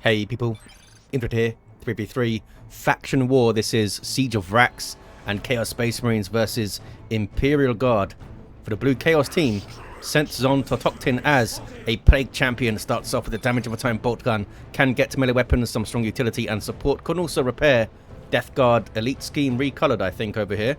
Hey people, Infant here, 3v3, Faction War. This is Siege of Vrax and Chaos Space Marines versus Imperial Guard. For the blue Chaos team, Centzontotochtin as a Plague Champion starts off with a damage of a time bolt gun, can get to melee weapons, some strong utility and support, can also repair. Death Guard Elite Scheme recolored, I think, over here.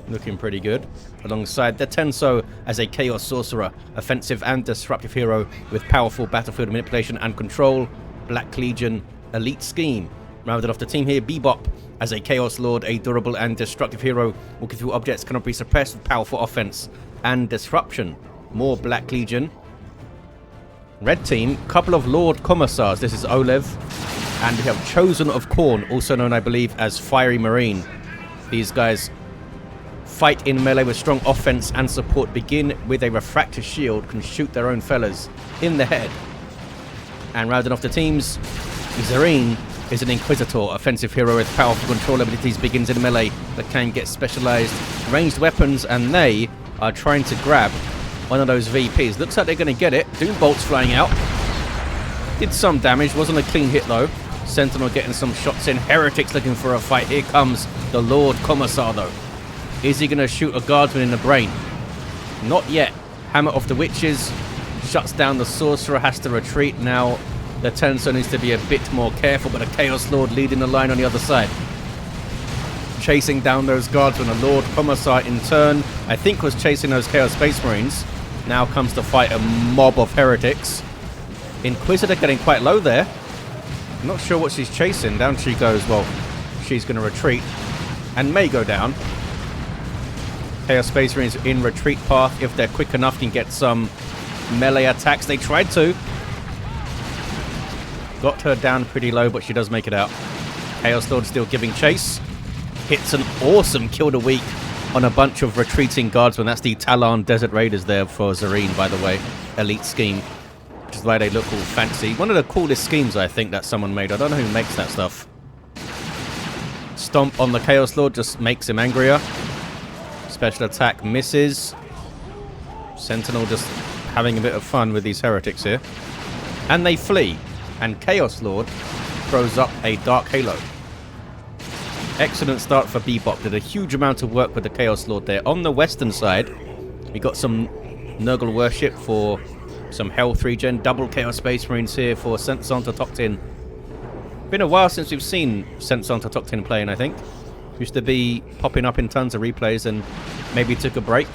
Looking pretty good. Alongside the Tenso as a Chaos Sorcerer, offensive and disruptive hero with powerful battlefield manipulation and control. Black Legion Elite Scheme. Rounded off the team here, Bebop as a Chaos Lord, a durable and destructive hero. Walking through objects cannot be suppressed with powerful offense and disruption. More Black Legion. Red team, couple of Lord Commissars. This is oLev. And we have Chosen of Khorne, also known, I believe, as Fiery Marine. These guys fight in melee with strong offense and support, begin with a refractor shield, can shoot their own fellas in the head. And rounding off the teams, Xerene is an Inquisitor, offensive hero with powerful control abilities, begins in melee, but can get specialized ranged weapons, and they are trying to grab one of those VPs. Looks like they're going to get it. Doom bolts flying out. Did some damage, wasn't a clean hit though. Sentinel getting some shots in. Heretics looking for a fight. Here comes the Lord Commissar though. Is he going to shoot a guardsman in the brain? Not yet. Hammer of the Witches shuts down the Sorcerer, has to retreat. Now the Tenso needs to be a bit more careful, but a Chaos Lord leading the line on the other side. Chasing down those guardsmen. A Lord Commissar in turn, I think, was chasing those Chaos Space Marines. Now comes to fight a mob of heretics. Inquisitor getting quite low there. I'm not sure what she's chasing. Down she goes. Well, she's going to retreat and may go down. Chaos Space Marines in retreat path. If they're quick enough, can get some melee attacks. They tried to. Got her down pretty low, but she does make it out. Chaos Lord still giving chase. Hits an awesome kill the week on a bunch of retreating guardsmen. That's the Talon Desert Raiders there for Xerene, by the way. Elite scheme. Which is why they look all fancy. One of the coolest schemes, I think, that someone made. I don't know who makes that stuff. Stomp on the Chaos Lord just makes him angrier. Special attack misses. Sentinel just having a bit of fun with these heretics here. And they flee. And Chaos Lord throws up a Dark Halo. Excellent start for Bebop. Did a huge amount of work with the Chaos Lord there. On the western side, we got some Nurgle worship for some Health regen. Double Chaos Space Marines here for Centzontotochtin. Been a while since we've seen Centzontotochtin playing, I think. Used to be popping up in tons of replays and maybe took a break.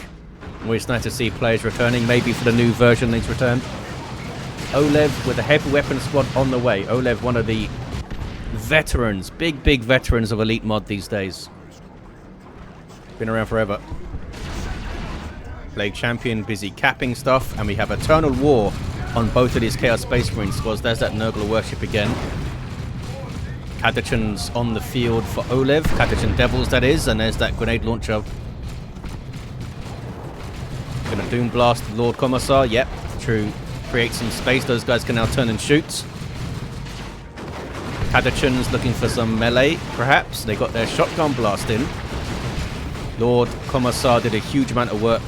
Always nice to see players returning, maybe for the new version he's returned. oLev with a heavy weapon squad on the way. oLev, one of the veterans, big veterans of Elite Mod these days. Been around forever. Plague Champion busy capping stuff, and we have Eternal War on both of these Chaos Space Marine squads. There's that Nurgle worship again. Catachan's on the field for oLev. Catachan Devils, that is. And there's that grenade launcher. Gonna Doom Blast Lord Commissar. Yep, true. Create some space. Those guys can now turn and shoot. Catachan's looking for some melee, perhaps. They got their shotgun blast in. Lord Commissar did a huge amount of work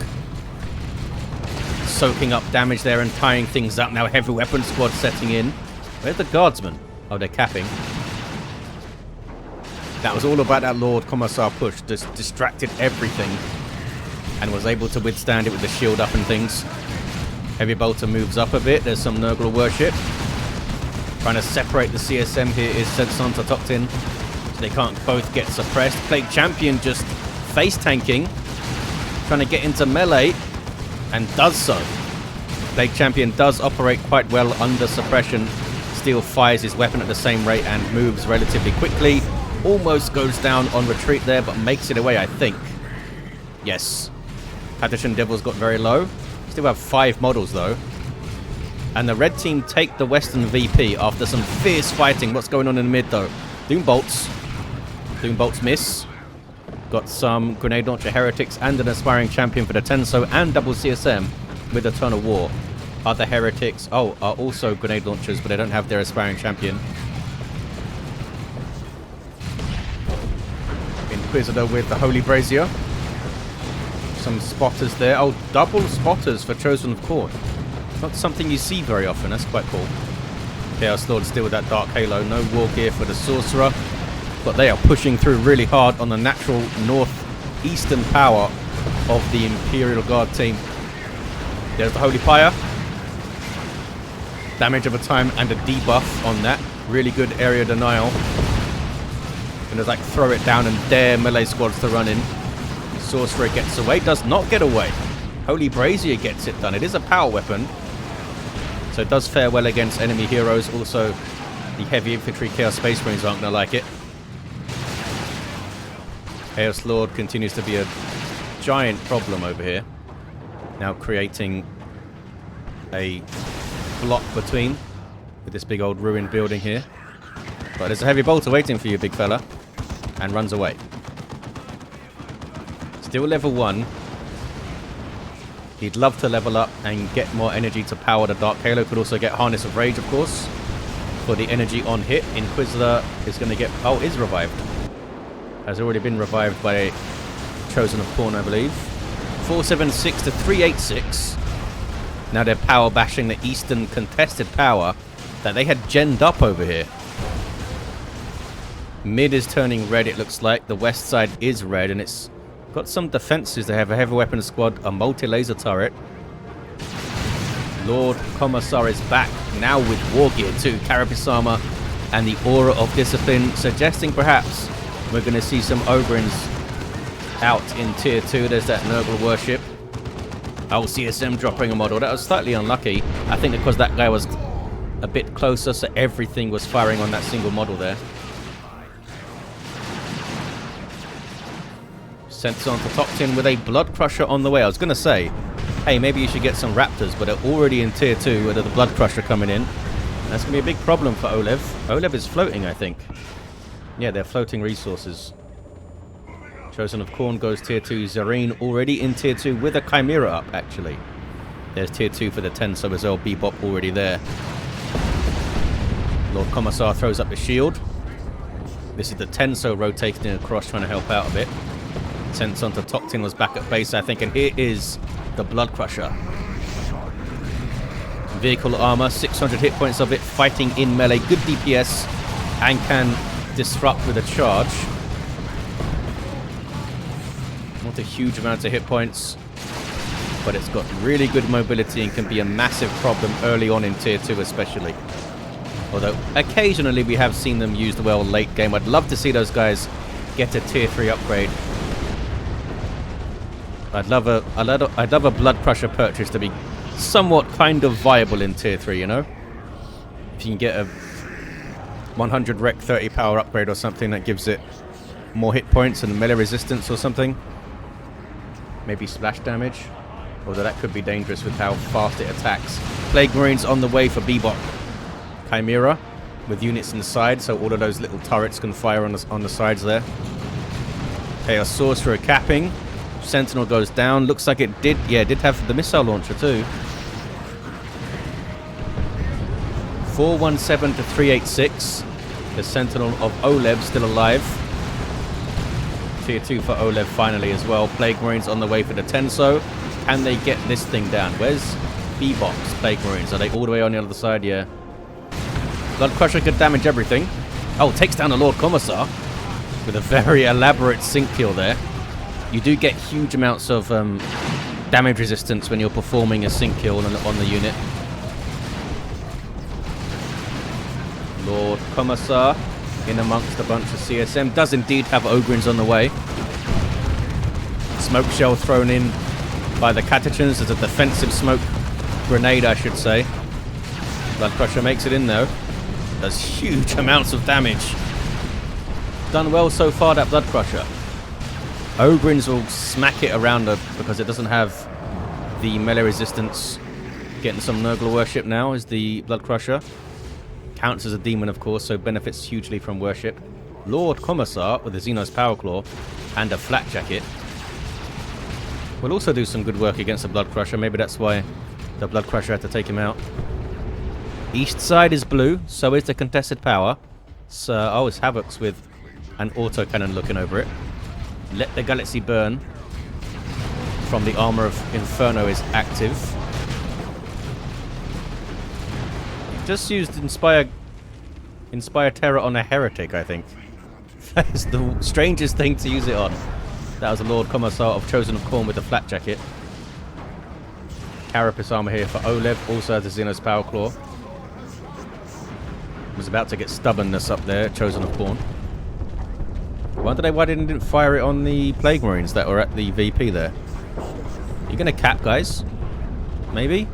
soaking up damage there and tying things up. Now heavy weapon squad setting in. Where's the guardsmen? Oh, they're capping. That was all about that Lord Commissar push. Just distracted everything and was able to withstand it with the shield up and things. Heavy bolter moves up a bit. There's some Nurgle worship. Trying to separate the CSM here is Centzontotochtin. So they can't both get suppressed. Plague Champion just face tanking. Trying to get into melee and does so. Plague Champion does operate quite well under suppression. Still fires his weapon at the same rate and moves relatively quickly. Almost goes down on retreat there, but makes it away, I think. Yes. Catachan Devils got very low. Still have 5 models, though. And the red team take the western VP after some fierce fighting. What's going on in the mid, though? Doom bolts. Doom bolts miss. Got some grenade launcher heretics and an aspiring champion for the Tenso and double CSM with Eternal War. Other heretics, are also grenade launchers, but they don't have their aspiring champion. Inquisitor with the Holy Brazier. Some spotters there. Oh, double spotters for Chosen of Khorne. Not something you see very often. That's quite cool. Chaos Lord still with that Dark Halo. No war gear for the Sorcerer. But they are pushing through really hard on the natural northeastern power of the Imperial Guard team. There's the Holy Pyre. Damage over time and a debuff on that. Really good area denial. Gonna like throw it down and dare melee squads to run in. Sorcerer gets away. Does not get away. Holy Brazier gets it done. It is a power weapon, so it does fare well against enemy heroes. Also, the heavy infantry Chaos Space Marines aren't gonna like it. Chaos Lord continues to be a giant problem over here. Now creating a block between with this big old ruined building here. But there's a heavy bolter waiting for you, big fella. And runs away. Still level 1. He'd love to level up and get more energy to power the Dark Halo. Could also get Harness of Rage, of course, for the energy on hit. Inquisitor is going to get... Oh, is revived. Has already been revived by Chosen of Khorne, I believe. 476 to 386. Now they're power bashing the eastern contested power that they had genned up over here. Mid is turning red, it looks like. The west side is red, and it's got some defenses. They have a heavy weapon squad, a multi-laser turret. Lord Commissar is back, now with war gear too. Carapace armor and the aura of discipline, suggesting perhaps we're going to see some Ogrins out in tier 2. There's that Nurgle worship. Oh, CSM dropping a model. That was slightly unlucky. I think because that guy was a bit closer, so everything was firing on that single model there. Centzontotochtin with a Blood Crusher on the way. I was going to say, hey, maybe you should get some Raptors, but they're already in tier 2 with the Blood Crusher coming in. That's going to be a big problem for oLev. oLev is floating, I think. Yeah, they're floating resources. Chosen of Khorne goes tier 2. Xerene already in tier 2 with a Chimera up, actually. There's tier 2 for the Tenso as well. Bebop already there. Lord Commissar throws up the shield. This is the Tenso rotating across, trying to help out a bit. Centzontotochtin was back at base, I think, and here is the Blood Crusher. Vehicle armor, 600 hit points of it, fighting in melee, good DPS, and can disrupt with a charge. Not a huge amount of hit points, but it's got really good mobility and can be a massive problem early on in tier 2 especially. Although occasionally we have seen them used well late game. I'd love to see those guys get a tier 3 upgrade. I'd love a Blood Crusher purchase to be somewhat kind of viable in tier 3, you know? If you can get a 100 rec 30 power upgrade or something that gives it more hit points and melee resistance or something. Maybe splash damage. Although that could be dangerous with how fast it attacks. Plague Marines on the way for Bebop. Chimera with units inside, so all of those little turrets can fire on the sides there. Chaos Sorcerer capping. Sentinel goes down. Looks like it did have the missile launcher too. 417 to 386. The Sentinel of oLev still alive. Tier 2 for oLev finally as well. Plague Marines on the way for the Tenso. Can they get this thing down? Where's Bebop's Plague Marines? Are they all the way on the other side? Yeah. Blood Crusher could damage everything. Oh, takes down the Lord Commissar with a very elaborate sync kill there. You do get huge amounts of damage resistance when you're performing a sync kill on the unit. Lord Commissar in amongst a bunch of CSM. Does indeed have Ogrins on the way. Smoke shell thrown in by the Catechins as a defensive smoke grenade, I should say. Blood Crusher makes it in though. Does huge amounts of damage. Done well so far, that Blood Crusher. Ogrins will smack it around her because it doesn't have the melee resistance. Getting some Nurgle worship now is the Blood Crusher. Counts as a demon, of course, so benefits hugely from worship. Lord Commissar with a Xenos Power Claw and a Flat Jacket will also do some good work against the Blood Crusher. Maybe that's why the Blood Crusher had to take him out. East side is blue, so is the contested power. So, oh, it's Havoc's with an autocannon looking over it. Let the Galaxy Burn from the Armor of Inferno is active. just used Inspire Terror on a heretic, I think. That is the strangest thing to use it on. That was the Lord Commissar of Chosen of Khorne with the flat jacket. Carapace armor here for oLev, also has the Xenos Power Claw. Was about to get stubbornness up there, Chosen of Khorne. Why didn't it fire it on the Plague Marines that were at the VP there? You gonna cap, guys? Maybe?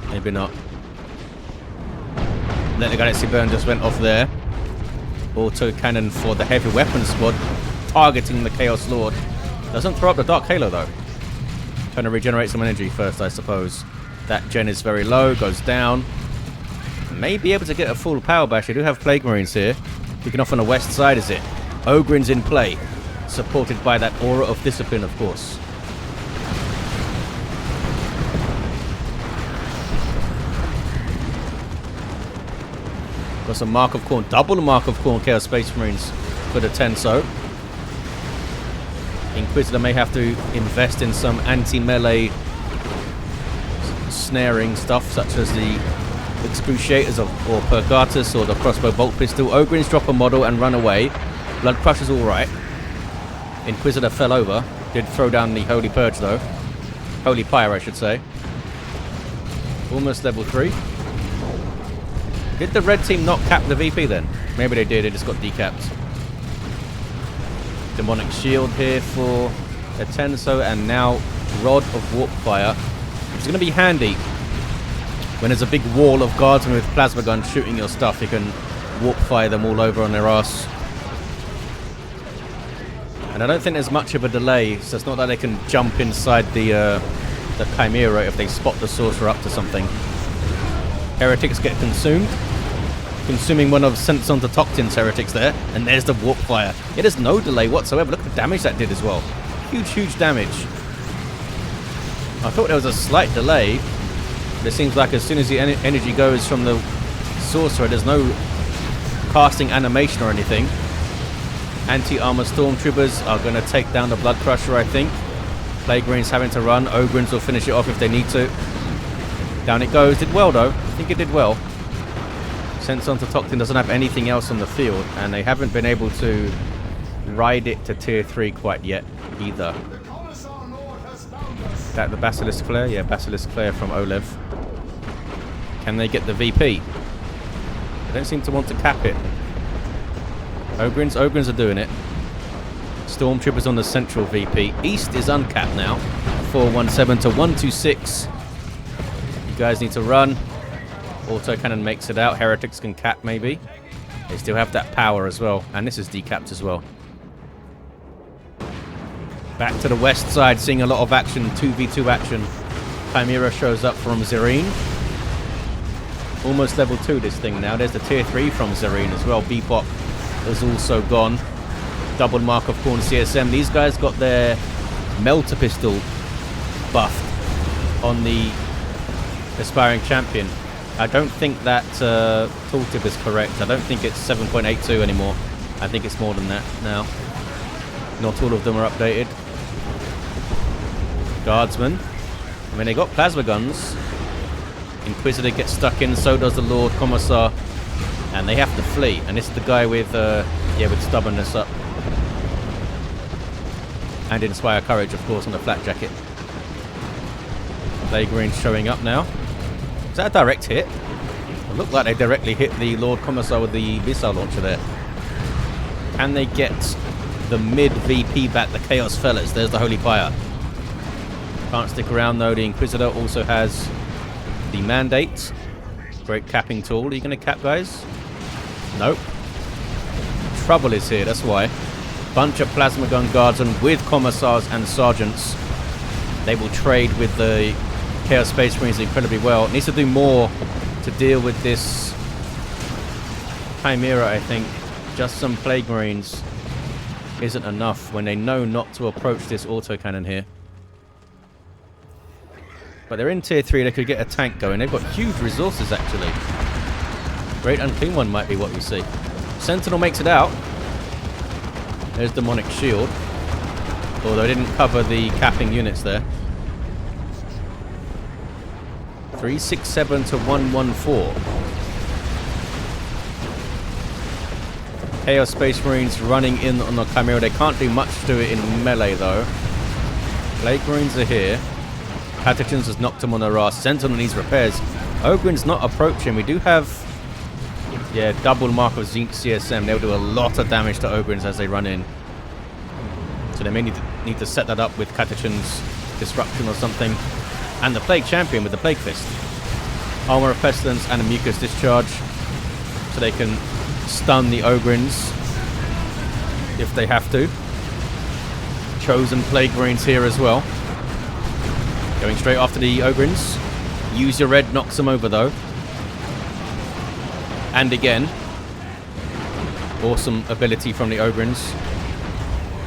Maybe not. Let the Galaxy Burn just went off there. Auto cannon for the heavy weapon squad, targeting the Chaos Lord. Doesn't throw up the Dark Halo though. Trying to regenerate some energy first, I suppose. That gen is very low, goes down. May be able to get a full power bash. You do have Plague Marines here. Kicking off on the west side, is it? Ogren's in play. Supported by that Aura of Discipline, of course. Got some Mark of Khorne. Double Mark of Khorne Chaos Space Marines for the Tenso. Inquisitor may have to invest in some anti-melee snaring stuff, such as the Excruciators or Purgatus or the Crossbow Bolt Pistol. Ogren's drop a model and run away. Blood Crusher's alright. Inquisitor fell over. Did throw down the Holy Purge though. Holy Pyre, I should say. Almost level 3. Did the red team not cap the VP then? Maybe they did, it just got decapped. Demonic Shield here for a Tenso, and now Rod of Warp Fire, which is going to be handy when there's a big wall of guardsmen with plasma guns shooting your stuff. You can warp fire them all over on their ass. And I don't think there's much of a delay, so it's not that they can jump inside the Chimera if they spot the Sorcerer up to something. Heretics get consumed. Consuming one of Centzontotochtin's heretics there. And there's the warp fire. It has no delay whatsoever. Look at the damage that did as well. Huge damage. I thought there was a slight delay. But it seems like as soon as the energy goes from the Sorcerer, there's no casting animation or anything. Anti-armor Stormtroopers are going to take down the Blood Crusher, I think. Plague Marines having to run. Ogrins will finish it off if they need to. Down it goes. Did well though. I think it did well. Centzontotochtin doesn't have anything else on the field, and they haven't been able to ride it to tier 3 quite yet either. Is that the Basilisk Flare? Yeah, Basilisk Flare from oLev. Can they get the VP? They don't seem to want to cap it. Ogrins are doing it. Stormtroopers on the central VP. East is uncapped now. 417 to 126. You guys need to run. Autocannon makes it out. Heretics can cap maybe. They still have that power as well. And this is decapped as well. Back to the west side, seeing a lot of action. 2v2 action. Chimera shows up from Xerene. Almost level 2 this thing now. There's the tier 3 from Xerene as well. Bebop is also gone. Double Mark of Khorne CSM. These guys got their Melter Pistol buffed on the Aspiring Champion. I don't think that tooltip is correct. I don't think it's 7.82 anymore. I think it's more than that now. Not all of them are updated. Guardsmen. I mean, they got plasma guns. Inquisitor gets stuck in, so does the Lord Commissar. And they have to flee. And this is the guy with stubbornness up. And Inspire Courage, of course, on the flat jacket. Plague Marines showing up now. Is that a direct hit? It looked like they directly hit the Lord Commissar with the missile launcher there. Can they get the mid VP back, the Chaos Fellas? There's the Holy Fire. Can't stick around though. The Inquisitor also has the Mandate. Great capping tool. Are you going to cap, guys? Nope. Trouble is here, that's why. Bunch of plasma gun guardsmen with Commissars and Sergeants. They will trade with the Chaos Space Marines incredibly well. It needs to do more to deal with this Chimera, I think. Just some Plague Marines isn't enough when they know not to approach this autocannon here. But they're in tier 3, they could get a tank going. They've got huge resources, actually. Great Unclean One might be what we see. Sentinel makes it out. There's Demonic Shield. Although I didn't cover the capping units there. 367 to 114. Chaos Space Marines running in on the Chimera. They can't do much to it in melee though. Plague Marines are here. Pathogens has knocked him on the ass. Sentinel needs repairs. Ogren's not approaching. We do have, yeah, double mark of CSM. They'll do a lot of damage to Ogren's as they run in. So they may need to set that up with Catechin's Disruption or something. And the Plague Champion with the Plague Fist. Armor of Pestilence and a Mucus Discharge. So they can stun the Ogren's if they have to. Chosen Plague Marines here as well. Going straight after the Ogren's. Use your red, knocks them over though. And again. Awesome ability from the Ogren's.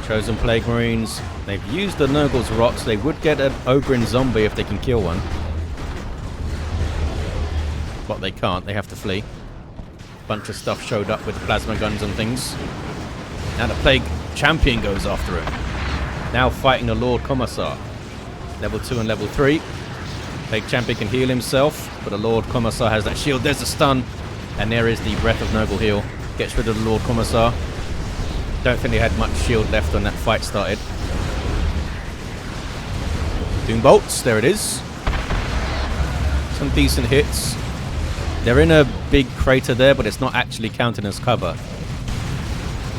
Chosen Plague Marines. They've used the Nurgle's Rots. They would get an Ogren zombie if they can kill one. But they can't. They have to flee. Bunch of stuff showed up with plasma guns and things. Now the Plague Champion goes after it. Now fighting the Lord Commissar. Level 2 and level 3. Plague Champion can heal himself, but the Lord Commissar has that shield. There's a stun. And there is the Breath of Nurgle heal. Gets rid of the Lord Commissar. Don't think they had much shield left when that fight started. Doom Bolts, there it is. Some decent hits. They're in a big crater there, but it's not actually counting as cover.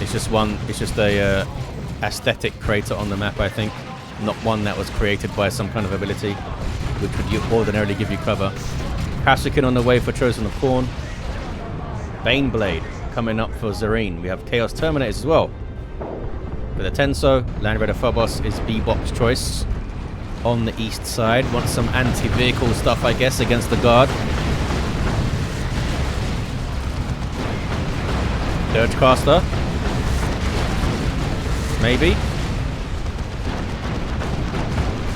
It's just a aesthetic crater on the map, I think. Not one that was created by some kind of ability, which would ordinarily give you cover. Kasrkin on the way for Chosen of Khorne. Baneblade coming up for Xerene. We have Chaos Terminators as well. With a Tenso, Land Raider Phobos is Bebop's choice. On the east side. Wants some anti-vehicle stuff, I guess, against the Guard. Dirgecaster. Maybe.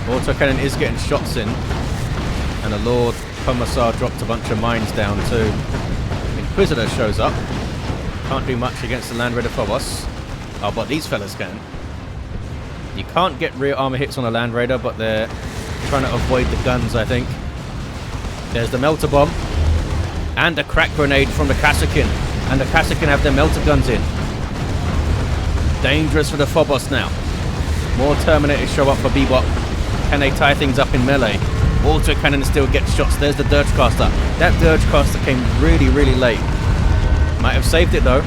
Autocannon is getting shots in. And the Lord Commissar dropped a bunch of mines down too. Inquisitor shows up. Can't do much against the Land Raider Phobos. Oh, but these fellas can. You can't get rear armor hits on a Land Raider, but they're trying to avoid the guns, I think. There's the Melter Bomb. And a Crack Grenade from the Kasrkin. And the Kasrkin have their Melter Guns in. Dangerous for the Phobos now. More Terminators show up for Bebop. Can they tie things up in melee? Autocannon still gets shots. There's the Dirgecaster. That Dirgecaster came really, really late. Might have saved it though.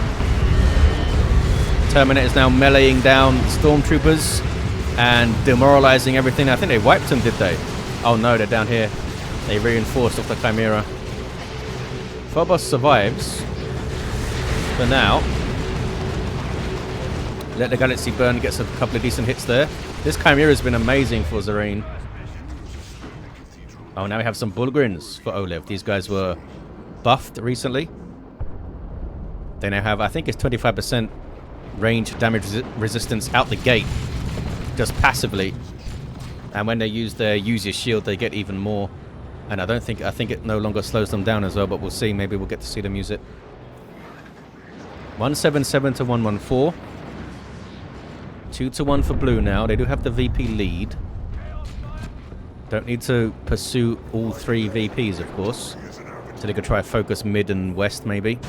Terminator's now meleeing down Stormtroopers and demoralizing everything. I think they wiped them, did they? Oh no, they're down here. They reinforced off the Chimera. Phobos survives. For now. Let the Galaxy burn, gets a couple of decent hits there. This Chimera's been amazing for Xerene. Oh, now we have some Bullgrins for oLev. These guys were buffed recently. They now have, I think it's 25% range damage resistance out the gate. Just passively. And when they use their use your shield, they get even more. And I think it no longer slows them down as well, but we'll see. Maybe we'll get to see them use it. 177 to 114. 2-1 for blue now. They do have the VP lead. Don't need to pursue all three VPs, of course. So they could try to focus mid and west, maybe.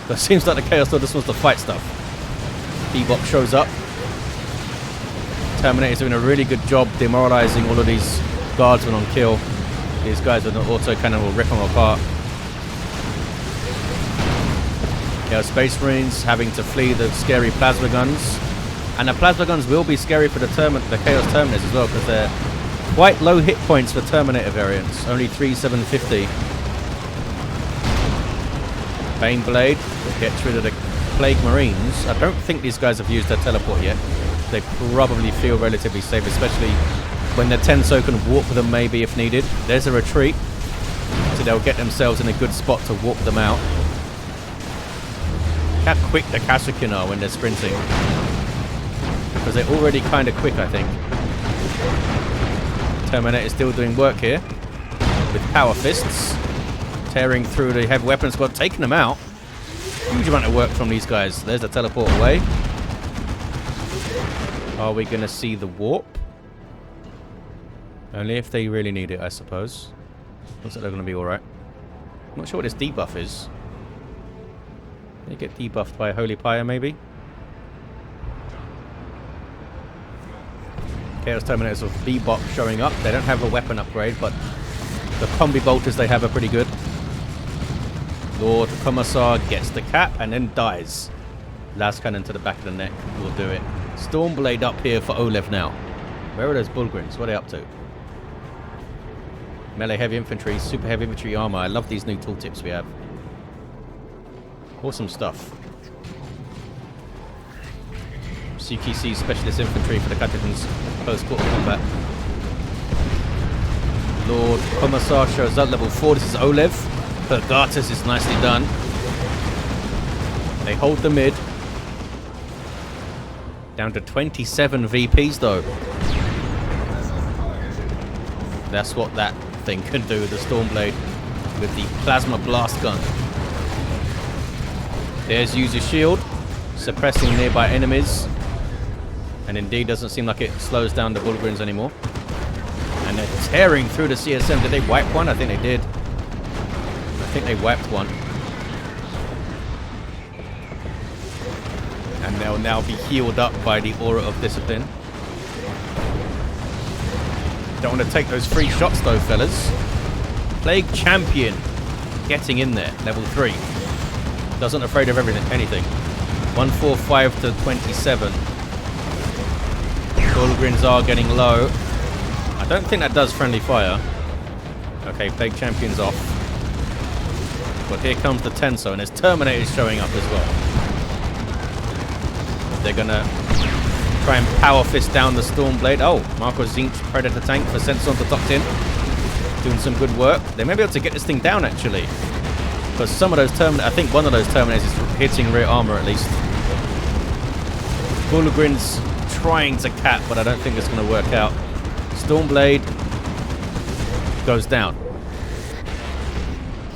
But it seems like the Chaos Lord just wants to fight stuff. Bebop shows up. Terminator's doing a really good job demoralizing all of these guardsmen on kill. These guys with an autocannon will rip them apart. Chaos Space Marines having to flee the scary plasma guns. And the plasma guns will be scary for the Chaos Terminators as well, because they're quite low hit points for Terminator variants. Only 3,750. Baneblade gets rid of the Plague Marines. I don't think these guys have used their teleport yet. They probably feel relatively safe, especially when the Tenso can warp them maybe if needed. There's a retreat. So they'll get themselves in a good spot to warp them out. Look how quick the Kasrkin are when they're sprinting. Because they're already kind of quick, I think. Terminator is still doing work here. With power fists. Tearing through the heavy weapon squad, taking them out. Huge amount of work from these guys. There's the teleport away. Are we going to see the warp? Only if they really need it, I suppose. Looks like they're going to be alright. Not sure what this debuff is. They get debuffed by Holy Pyre, maybe. Chaos Terminators with Bebop showing up. They don't have a weapon upgrade, but the combi bolters they have are pretty good. Lord Commissar gets the cap and then dies. Last cannon to the back of the neck will do it. Stormblade up here for oLev now. Where are those Bullgrims? What are they up to? Melee heavy infantry, super heavy infantry armor. I love these new tooltips we have. Awesome stuff. CQC specialist infantry for the Catalans close quarter combat. Lord Commissar shows up level 4. This is oLev. Pergatus is nicely done. They hold the mid. Down to 27 VPs though. That's what that thing can do with the Stormblade with the plasma blast gun. There's user shield, suppressing nearby enemies. And indeed doesn't seem like it slows down the Bullgrims anymore. And they're tearing through the CSM. Did they wipe one? I think they did. I think they wiped one. And they'll now be healed up by the Aura of Discipline. Don't want to take those free shots though, fellas. Plague Champion getting in there, level 3. Doesn't afraid of anything. 145 to 27. Bullgrims are getting low. I don't think that does friendly fire. Okay, Plague Champion's off. But here comes the Tenso, and there's Terminators showing up as well. They're gonna try and power fist down the Stormblade. Oh, Marco Zinch Predator tank for Centzontotochtin. Doing some good work. They may be able to get this thing down actually. Because some of those Terminators, I think one of those Terminators is hitting rear armor at least. Bullgrims trying to cap, but I don't think it's going to work out. Stormblade goes down.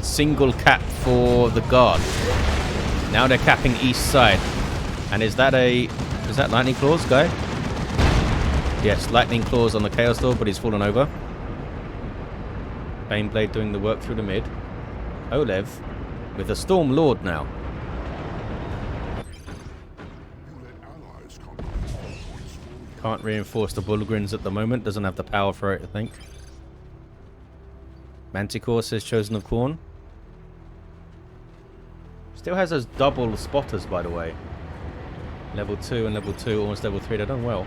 Single cap for the guard. Now they're capping east side. And is that Lightning Claws, guy? Yes, Lightning Claws on the Chaos Lord, but he's fallen over. Baneblade doing the work through the mid. oLev with a Storm Lord now. Can't reinforce the Bullgrims at the moment. Doesn't have the power for it, I think. Manticore says Chosen of Khorne. Still has those double spotters, by the way. Level 2 and level 2, almost level 3. They're done well.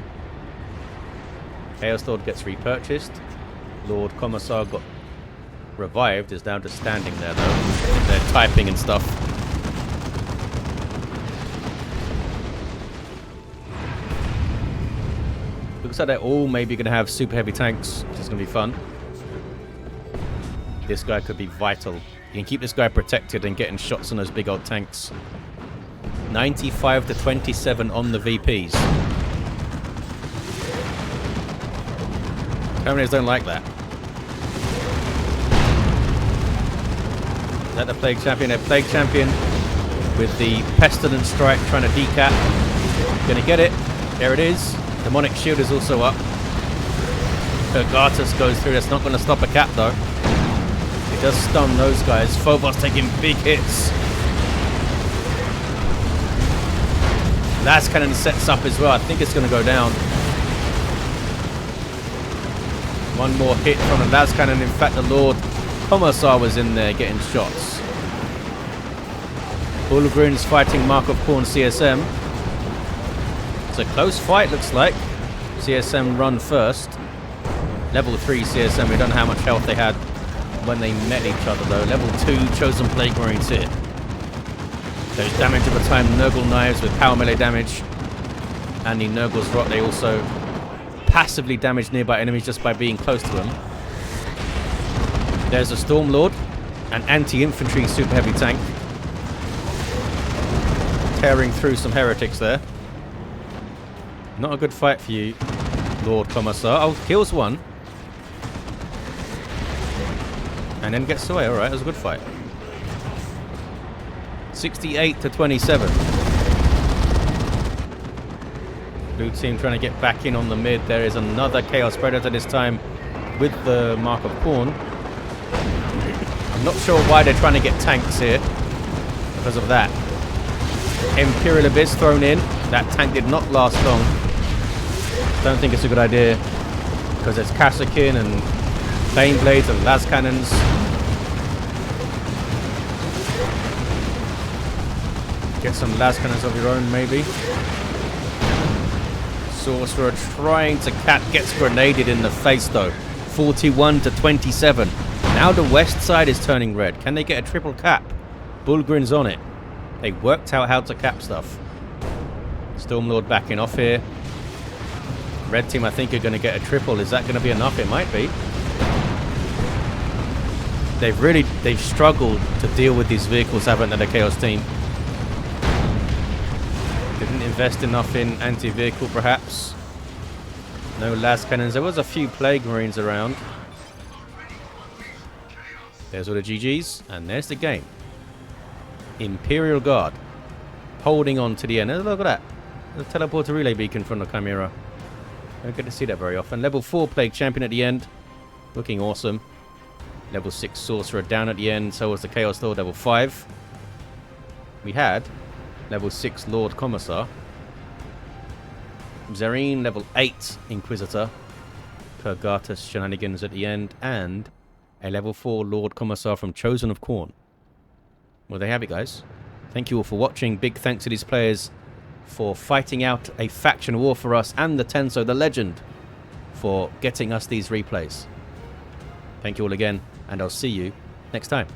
Chaos Lord gets repurchased. Lord Commissar got revived. Is now just standing there, though. They're typing and stuff. Looks like they're all maybe going to have super heavy tanks, which is going to be fun. This guy could be vital. You can keep this guy protected and getting shots on those big old tanks. 95 to 27 on the VPs. Terminators don't like that. Is that the Plague Champion? A Plague Champion with the Pestilence Strike trying to decap. Gonna get it. There it is. Demonic Shield is also up. Pergatus goes through. That's not going to stop a cap though. It does stun those guys. Phobos taking big hits. Last cannon sets up as well. I think it's going to go down. One more hit from the last cannon. In fact, the Lord Commissar was in there getting shots. Bullgrims fighting Mark of Khorne CSM. It's a close fight, looks like. CSM run first. Level 3 CSM. We don't know how much health they had when they met each other, though. Level 2 Chosen Plague Marines here. There's damage over time. Nurgle Knives with power melee damage. And the Nurgle's Rot, they also passively damage nearby enemies just by being close to them. There's a Stormlord. An anti-infantry super heavy tank. Tearing through some heretics there. Not a good fight for you, Lord Commissar. Oh, kills one. And then gets away. Alright, it was a good fight. 68 to 27. Blue team trying to get back in on the mid. There is another Chaos Predator this time with the Mark of Khorne. I'm not sure why they're trying to get tanks here because of that. Imperial Abyss thrown in. That tank did not last long. Don't think it's a good idea because there's Kassakin and Bane Blades and Las Cannons. Get some Las Cannons of your own, maybe. Sorcerer trying to gets grenaded in the face though. 41 to 27. Now the west side is turning red. Can they get a triple cap? Bullgrin's on it. They worked out how to cap stuff. Stormlord backing off here. Red team, I think, are going to get a triple. Is that going to be enough? It might be. They've struggled to deal with these vehicles, haven't they, the Chaos team? Didn't invest enough in anti-vehicle, perhaps. No las cannons. There was a few Plague Marines around. There's all the GGs, and there's the game. Imperial Guard holding on to the end. Look at that. The teleporter relay beacon from the Chimera. Don't get to see that very often. Level 4 Plague Champion at the end. Looking awesome. Level 6 Sorcerer down at the end. So was the Chaos Lord, level 5. We had level 6 Lord Commissar. Xerene, level 8 Inquisitor. Purgatus shenanigans at the end. And a level 4 Lord Commissar from Chosen of Khorne. Well, there you have it, guys. Thank you all for watching. Big thanks to these players for fighting out a faction war for us, and the Tenso, the legend, for getting us these replays. Thank you all again, and I'll see you next time.